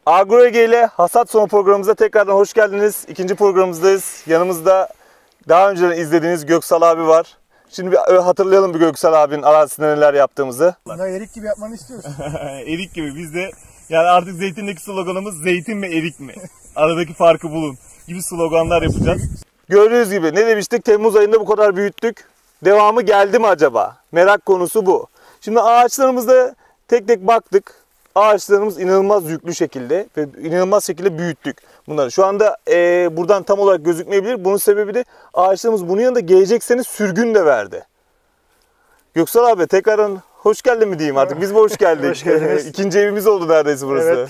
Agro-Ege ile hasat sonu programımıza tekrardan hoş geldiniz. İkinci programımızdayız. Yanımızda daha önceden izlediğiniz Göksal abi var. Şimdi bir hatırlayalım bir Göksal abinin arazisinde neler yaptığımızı. Buna erik gibi yapmanı istiyorsun. Erik gibi. Biz de yani artık zeytindeki sloganımız zeytin mi erik mi? Aradaki farkı bulun gibi sloganlar yapacağız. Gördüğünüz gibi ne demiştik? Temmuz ayında bu kadar büyüttük. Devamı geldi mi acaba? Merak konusu bu. Şimdi ağaçlarımızda tek tek baktık. Ağaçlarımız inanılmaz yüklü şekilde ve inanılmaz şekilde büyüttük bunları. Şu anda buradan tam olarak gözükmeyebilir. Bunun sebebi de ağaçlarımız bunun yanında gelecek sene sürgün de verdi. Göksal abi tekrardan hoş geldin mi diyeyim artık? Biz mi hoş geldik? Hoş geldiniz. İkinci evimiz oldu neredeyse burası. Evet.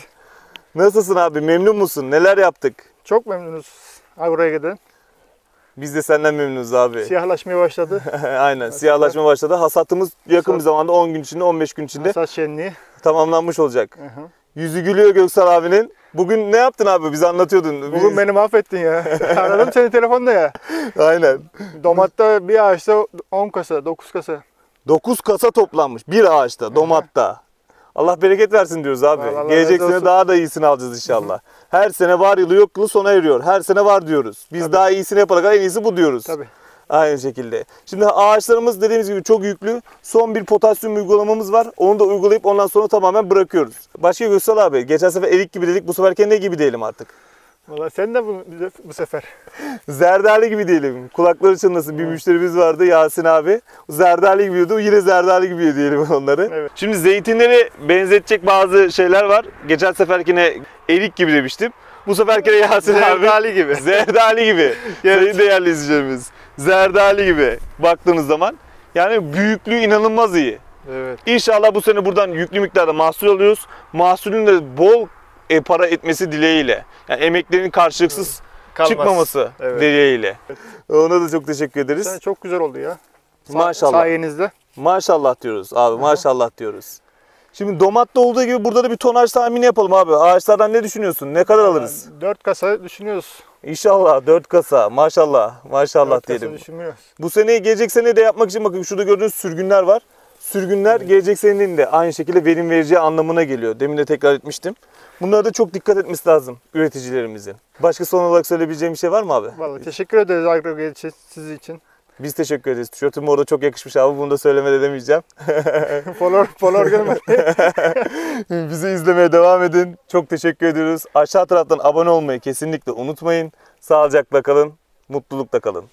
Nasılsın abi? Memnun musun? Neler yaptık? Çok memnunuz Agro-Ege'den. Biz de senden memnunuz abi. Siyahlaşmaya başladı. Aynen. Siyahlaşma başladı. Hasatımız yakın bir zamanda 10 gün içinde, 15 gün içinde Hasat şenliği. tamamlanmış olacak. Hı hı. Yüzü gülüyor Göksal abinin. Bugün ne yaptın abi? Bize anlatıyordun. Bugün beni mahvettin ya. Aradım seni telefonda ya. Aynen. Domatta bir ağaçta 10 kasa, 9 kasa. 9 kasa toplanmış bir ağaçta, domatta. Allah bereket versin diyoruz abi. Allah Gelecek razı sene olsun. daha da iyisini alacağız inşallah. Her sene var yılı yok yılı sona eriyor. Her sene var diyoruz. Biz Tabii. daha iyisini yapana kadar en iyisi bu diyoruz. Tabii. Aynı şekilde. Şimdi ağaçlarımız dediğimiz gibi çok yüklü. Son bir potasyum uygulamamız var. Onu da uygulayıp ondan sonra tamamen bırakıyoruz. Başka Göksal abi. Geçen sefer erik gibi dedik. Bu sefer ne gibi diyelim artık? Vallahi sen de bu sefer. Zerdali gibi diyelim. Kulakları çınlasın. Bir müşterimiz vardı Yasin abi. Zerdali gibi diyordu. Yine zerdali gibi diyelim onları. Evet. Şimdi zeytinleri benzetecek bazı şeyler var. Geçen seferkine erik gibi demiştim. Bu seferkine Yasin abi. Zerdali gibi. Zerdali gibi. Sayın değerli izleyicilerimiz. Zerdali gibi baktığınız zaman. Yani büyüklüğü inanılmaz iyi. Evet. İnşallah bu sene buradan yüklü miktarda mahsul alıyoruz. Mahsulün de bol para etmesi dileğiyle. Yani emeklerinin karşılıksız Kalmaz. çıkmaması Evet. dileğiyle. Ona da çok teşekkür ederiz. Sen çok güzel oldu ya. Maşallah. Sayenizde. Maşallah diyoruz abi. Maşallah diyoruz. Şimdi domatta olduğu gibi burada da bir tonaj tahmini yapalım abi. Ağaçlardan ne düşünüyorsun? Ne kadar alırız? 4 kasa düşünüyoruz. İnşallah 4 kasa. Maşallah. Maşallah 4 kasa diyelim. düşünmüyoruz. Bu sene gelecek sene de yapmak için bakın şurada gördüğünüz sürgünler var. Sürgünler gelecek senenin de aynı şekilde verim vereceği anlamına geliyor. Demin de tekrar etmiştim. Bunlara da çok dikkat etmesi lazım üreticilerimizin. Başka son olarak söyleyebileceğim bir şey var mı abi? Vallahi teşekkür ederiz Agro-Ege için, siz için. Biz teşekkür ederiz. Tişörtüm orada çok yakışmış abi. Bunu da söylemeden edemeyeceğim. Folor görmedi. Bizi izlemeye devam edin. Çok teşekkür ediyoruz. Aşağı taraftan abone olmayı kesinlikle unutmayın. Sağlıcakla kalın. Mutlulukla kalın.